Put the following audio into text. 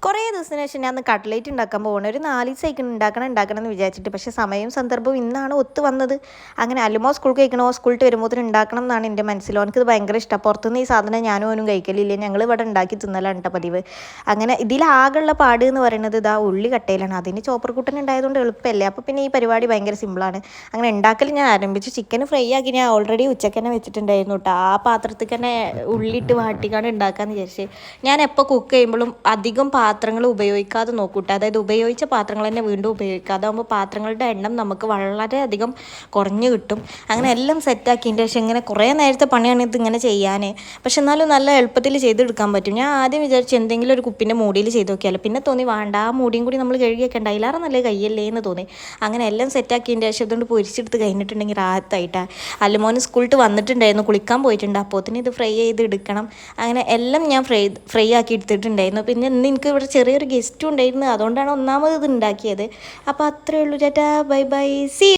കുറേ ദിവസത്തിന് ശേഷം ഞാൻ കട്ട്ലേറ്റ് ഉണ്ടാക്കാൻ പോകണം. ഒരു 4 ദിവസമായിക്കണം ഉണ്ടാക്കണം എന്ന് വിചാരിച്ചിട്ട്. പക്ഷേ സമയവും സന്ദർഭവും ഇന്നാണ് ഒത്തു വന്നത്. അങ്ങനെ അല്ലുമോ സ്കൂൾക്ക് കഴിക്കണോ, സ്കൂളിട്ട് വരുമ്പോഴത്തേന് ഉണ്ടാക്കണം എന്നാണ് എൻ്റെ മനസ്സിലോ. എനിക്കത് ഭയങ്കര ഇഷ്ടമാണ്. പുറത്തുനിന്ന് ഈ സാധനം ഞാനും ഓനും കഴിക്കലില്ല. ഞങ്ങൾ ഇവിടെ ഉണ്ടാക്കി തിന്നലാണ് കേട്ടോ പതിവ്. അങ്ങനെ ഇതിലാകെയുള്ള പാട് എന്ന് പറയുന്നത് ഇതാ ഉള്ളി കട്ടയിലാണ്. അതിന് ചോപ്പർ കൂട്ടൻ ഉണ്ടായതുകൊണ്ട് എളുപ്പമല്ലേ. അപ്പോൾ പിന്നെ ഈ പരിപാടി ഭയങ്കര സിമ്പിളാണ്. അങ്ങനെ ഉണ്ടാക്കൽ ഞാൻ ആരംഭിച്ചു. ചിക്കൻ ഫ്രൈ ആക്കി ഞാൻ ഓൾറെഡി ഉച്ചയ്ക്ക് തന്നെ വെച്ചിട്ടുണ്ടായിരുന്നു കേട്ടോ. ആ പാത്രത്തിൽ തന്നെ ഉള്ളിയിട്ട് വാട്ടിക്കാണ്ട് ഉണ്ടാക്കാമെന്ന് വിചാരിച്ച്. ഞാൻ എപ്പോൾ കുക്ക് ചെയ്യുമ്പോഴും അധികം പാത്രങ്ങൾ ഉപയോഗിക്കാതെ നോക്കൂട്ടെ. അതായത് ഉപയോഗിച്ച പാത്രങ്ങൾ തന്നെ വീണ്ടും ഉപയോഗിക്കാതെ ആകുമ്പോൾ പാത്രങ്ങളുടെ എണ്ണം നമുക്ക് വളരെയധികം കുറഞ്ഞു കിട്ടും. അങ്ങനെ എല്ലാം സെറ്റാക്കിയതിൻ്റെ ശേഷം ഇങ്ങനെ കുറേ നേരത്തെ പണിയാണ് ഇതിങ്ങനെ ചെയ്യാൻ. പക്ഷെ എന്നാലും നല്ല എളുപ്പത്തിൽ ചെയ്തെടുക്കാൻ പറ്റും. ഞാൻ ആദ്യം വിചാരിച്ചു എന്തെങ്കിലും ഒരു കുപ്പിൻ്റെ മൂടിയിൽ ചെയ്ത് നോക്കിയാലോ. പിന്നെ തോന്നി വേണ്ട, ആ മൂടിയും കൂടി നമ്മൾ കഴുകിയൊക്കെ ഉണ്ട്, അതിലാറെ നല്ല കയ്യല്ലേ എന്ന് തോന്നി. അങ്ങനെ എല്ലാം സെറ്റാക്കിയതിൻ്റെ ശേഷം ഇതുകൊണ്ട് പൊരിച്ചെടുത്ത് കഴിഞ്ഞിട്ടുണ്ടെങ്കിൽ രാഹത്തായിട്ടാണ്. അല്ലുമോന് സ്കൂളിട്ട് വന്നിട്ടുണ്ടായിരുന്നു, കുളിക്കാൻ പോയിട്ടുണ്ട്. അപ്പോഴത്തേന് ഇത് ഫ്രൈ ചെയ്ത് എടുക്കണം. അങ്ങനെ എല്ലാം ഞാൻ ഫ്രൈ ആക്കി എടുത്തിട്ടുണ്ടായിരുന്നു. പിന്നെ ഇന്ന് എനിക്ക് ഇവിടെ ചെറിയൊരു ഗസ്റ്റും ഉണ്ടായിരുന്നു. അതുകൊണ്ടാണ് ഒന്നാമത് ഇത് ഉണ്ടാക്കിയത്. അപ്പോൾ അത്രയേ ഉള്ളൂ. Tata, bye bye, see.